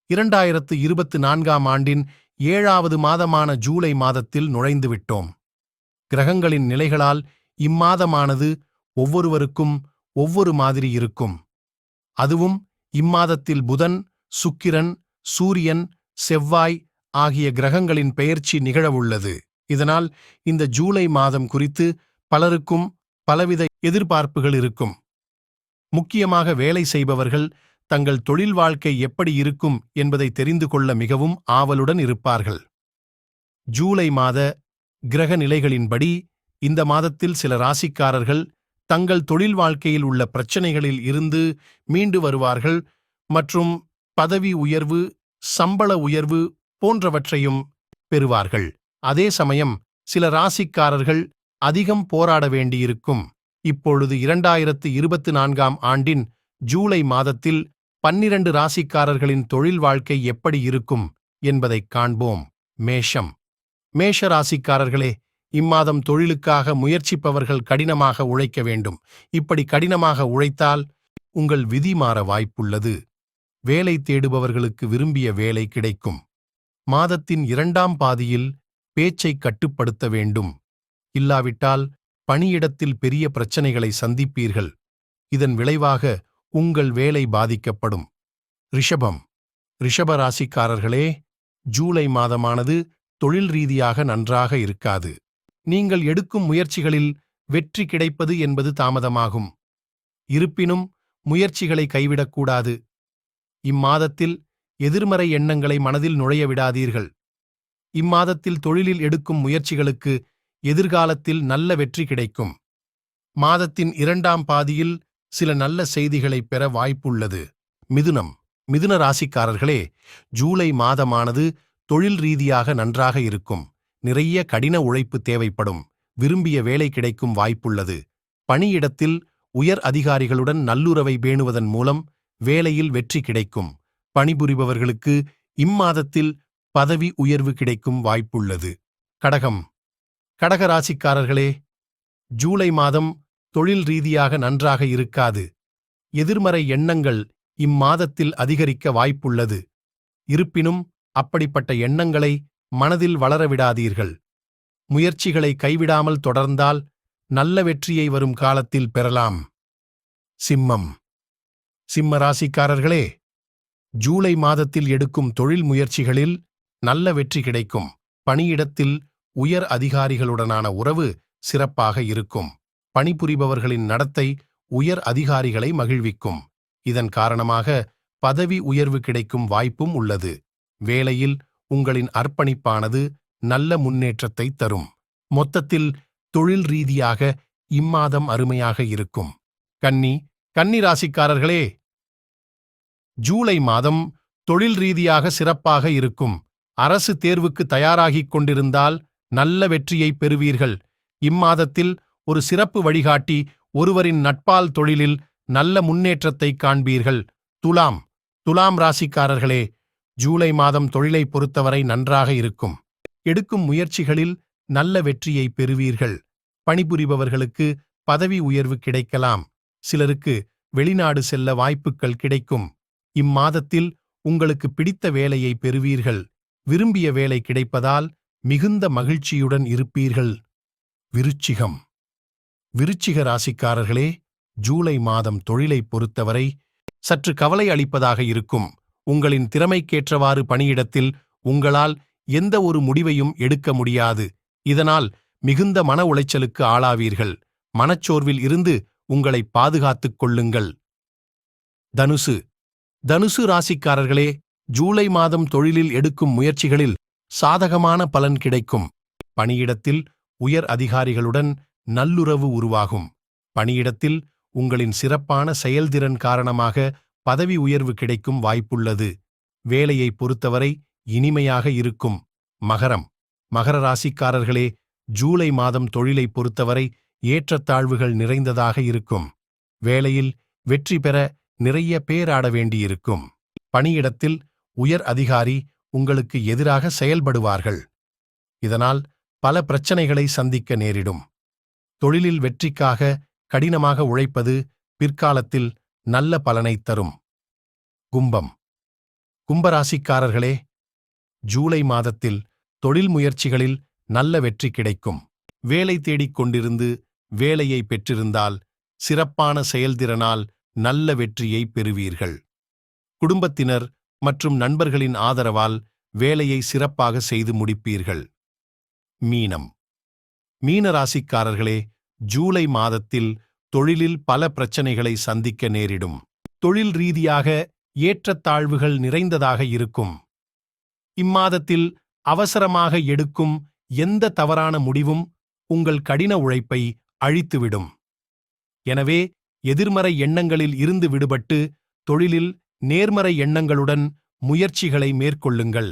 2024ஆம் ஆண்டின் 7வது மாதமான ஜூலை மாதத்தில் நுழைந்துவிட்டோம். கிரகங்களின் நிலைகளால் இம்மாதமானது ஒவ்வொருவருக்கும் ஒவ்வொரு மாதிரி இருக்கும். அதுவும் இம்மாதத்தில் புதன், சுக்கிரன், சூரியன், செவ்வாய் ஆகிய கிரகங்களின் பெயர்ச்சி நிகழவுள்ளது. இதனால் இந்த ஜூலை மாதம் குறித்து பலருக்கும் பலவித எதிர்பார்ப்புகள் இருக்கும். முக்கியமாக வேலை செய்பவர்கள் தங்கள் தொழில் வாழ்க்கை எப்படி இருக்கும் என்பதை தெரிந்து கொள்ள மிகவும் ஆவலுடன் இருப்பார்கள். ஜூலை மாத கிரக நிலைகளின்படி இந்த மாதத்தில் சில ராசிக்காரர்கள் தங்கள் தொழில் வாழ்க்கையில் உள்ள பிரச்சனைகளில் இருந்து மீண்டு வருவார்கள் மற்றும் பதவி உயர்வு, சம்பள உயர்வு போன்றவற்றையும் பெறுவார்கள். அதே சமயம் சில ராசிக்காரர்கள் அதிகம் போராட வேண்டியிருக்கும். இப்பொழுது 2024ஆம் ஆண்டின் ஜூலை மாதத்தில் 12 ராசிக்காரர்களின் தொழில் வாழ்க்கை எப்படி இருக்கும் என்பதைக் காண்போம். மேஷம். மேஷ ராசிக்காரர்களே, இம்மாதம் தொழிலுக்காக முயற்சிப்பவர்கள் கடினமாக உழைக்க வேண்டும். இப்படி கடினமாக உழைத்தால் உங்கள் விதி மாற வாய்ப்புள்ளது. வேலை தேடுபவர்களுக்கு விரும்பிய வேலை கிடைக்கும். மாதத்தின் 2ஆம் பாதியில் பேச்சை கட்டுப்படுத்த வேண்டும். இல்லாவிட்டால் பணியிடத்தில் பெரிய பிரச்சனைகளை சந்திப்பீர்கள். இதன் விளைவாக உங்கள் வேலை பாதிக்கப்படும். ரிஷபம். ரிஷப ராசிக்காரர்களே, ஜூலை மாதமானது தொழில் ரீதியாக நன்றாக இருக்காது. நீங்கள் எடுக்கும் முயற்சிகளில் வெற்றி கிடைப்பது என்பது தாமதமாகும். இருப்பினும் முயற்சிகளை கைவிடக்கூடாது. இம்மாதத்தில் எதிர்மறை எண்ணங்களை மனதில் நுழைய விடாதீர்கள். இம்மாதத்தில் தொழிலில் எடுக்கும் முயற்சிகளுக்கு எதிர்காலத்தில் நல்ல வெற்றி கிடைக்கும். மாதத்தின் 2ஆம் பாதியில் சில நல்ல செய்திகளை பெற வாய்ப்புள்ளது. மிதுனம். மிதுன ராசிக்காரர்களே, ஜூலை மாதமானது தொழில் ரீதியாக நன்றாக இருக்கும். நிறைய கடின உழைப்பு தேவைப்படும். விரும்பிய வேலை கிடைக்கும் வாய்ப்புள்ளது. பணியிடத்தில் உயர் அதிகாரிகளுடன் நல்லுறவை பேணுவதன் மூலம் வேலையில் வெற்றி கிடைக்கும். பணிபுரிபவர்களுக்கு இம்மாதத்தில் பதவி உயர்வு கிடைக்கும் வாய்ப்புள்ளது. கடகம். கடக ராசிக்காரர்களே, ஜூலை மாதம் தொழில் ரீதியாக நன்றாக இருக்காது. எதிர்மறை எண்ணங்கள் இம்மாதத்தில் அதிகரிக்க வாய்ப்புள்ளது. இருப்பினும் அப்படிப்பட்ட எண்ணங்களை மனதில் வளரவிடாதீர்கள். முயற்சிகளை கைவிடாமல் தொடர்ந்தால் நல்ல வெற்றியை வரும் காலத்தில் பெறலாம். சிம்மம். சிம்ம ராசிக்காரர்களே, ஜூலை மாதத்தில் எடுக்கும் தொழில் முயற்சிகளில் நல்ல வெற்றி கிடைக்கும். பணியிடத்தில் உயர் அதிகாரிகளுடனான உறவு சிறப்பாக இருக்கும். பணிபுரிபவர்களின் நடத்தை உயர் அதிகாரிகளை மகிழ்விக்கும். இதன் காரணமாக பதவி உயர்வு கிடைக்கும் வாய்ப்பும் உள்ளது. வேலையில் உங்களின் அர்ப்பணிப்பானது நல்ல முன்னேற்றத்தை தரும். மொத்தத்தில் தொழில் ரீதியாக இம்மாதம் அருமையாக இருக்கும். கன்னி. கன்னி ராசிக்காரர்களே, ஜூலை மாதம் தொழில் ரீதியாக சிறப்பாக இருக்கும். அரசு தேர்வுக்கு தயாராகிக் கொண்டிருந்தால் நல்ல வெற்றியை பெறுவீர்கள். இம்மாதத்தில் ஒரு சிறப்பு வழிகாட்டி ஒருவரின் நட்பால் தொழிலில் நல்ல முன்னேற்றத்தை காண்பீர்கள். துலாம். துலாம் ராசிக்காரர்களே, ஜூலை மாதம் தொழிலை பொறுத்தவரை நன்றாக இருக்கும். எடுக்கும் முயற்சிகளில் நல்ல வெற்றியை பெறுவீர்கள். பணிபுரிபவர்களுக்கு பதவி உயர்வு கிடைக்கலாம். சிலருக்கு வெளிநாடு செல்ல வாய்ப்புகள் கிடைக்கும். இம்மாதத்தில் உங்களுக்கு பிடித்த வேலையை பெறுவீர்கள். விரும்பிய வேலை கிடைப்பதால் மிகுந்த மகிழ்ச்சியுடன் இருப்பீர்கள். விருச்சிகம். விருச்சிக ராசிக்காரர்களே, ஜூலை மாதம் தொழிலை பொறுத்தவரை சற்று கவலை அளிப்பதாக இருக்கும். உங்களின் திறமைக்கேற்றவாறு பணியிடத்தில் உங்களால் எந்த ஒரு முடிவையும் எடுக்க முடியாது. இதனால் மிகுந்த மன உளைச்சலுக்கு ஆளாவீர்கள். மனச்சோர்வில் இருந்து உங்களை பாதுகாத்துக் கொள்ளுங்கள். தனுசு. தனுசு ராசிக்காரர்களே, ஜூலை மாதம் தொழிலில் எடுக்கும் முயற்சிகளில் சாதகமான பலன் கிடைக்கும். பணியிடத்தில் உயர் அதிகாரிகளுடன் நல்லுறவு உருவாகும். பணியிடத்தில் உங்களின் சிறப்பான செயல்திறன் காரணமாக பதவி உயர்வு கிடைக்கும் வாய்ப்புள்ளது. வேலையை பொறுத்தவரை இனிமையாக இருக்கும். மகரம். மகர ராசிக்காரர்களே, ஜூலை மாதம் தொழிலை பொறுத்தவரை ஏற்றத்தாழ்வுகள் நிறைந்ததாக இருக்கும். வேலையில் வெற்றி பெற நிறைய பேராட வேண்டியிருக்கும். பணியிடத்தில் உயர் அதிகாரி உங்களுக்கு எதிராக செயல்படுவார்கள். இதனால் பல பிரச்சனைகளை சந்திக்க நேரிடும். தொழிலில் வெற்றிக்காக கடினமாக உழைப்பது பிற்காலத்தில் நல்ல பலனைத் தரும். கும்பம். கும்பராசிக்காரர்களே, ஜூலை மாதத்தில் தொழில் முயற்சிகளில் நல்ல வெற்றி கிடைக்கும். வேலை தேடிக் கொண்டிருந்து வேலையை பெற்றிருந்தால் சிறப்பான செயல்திறனால் நல்ல வெற்றியை பெறுவீர்கள். குடும்பத்தினர் மற்றும் நண்பர்களின் ஆதரவால் வேலையை சிறப்பாக செய்து முடிப்பீர்கள். மீனம். மீன ராசிக்காரர்களே, ஜூலை மாதத்தில் தொழிலில் பல பிரச்சனைகளை சந்திக்க நேரிடும். தொழில் ரீதியாக ஏற்றத்தாழ்வுகள் நிறைந்ததாக இருக்கும். இம்மாதத்தில் அவசரமாக எடுக்கும் எந்த தவறான முடிவும் உங்கள் கடின உழைப்பை அழித்துவிடும். எனவே எதிர்மறை எண்ணங்களில் இருந்து விடுபட்டு தொழிலில் நேர்மறை எண்ணங்களுடன் முயற்சிகளை மேற்கொள்ளுங்கள்.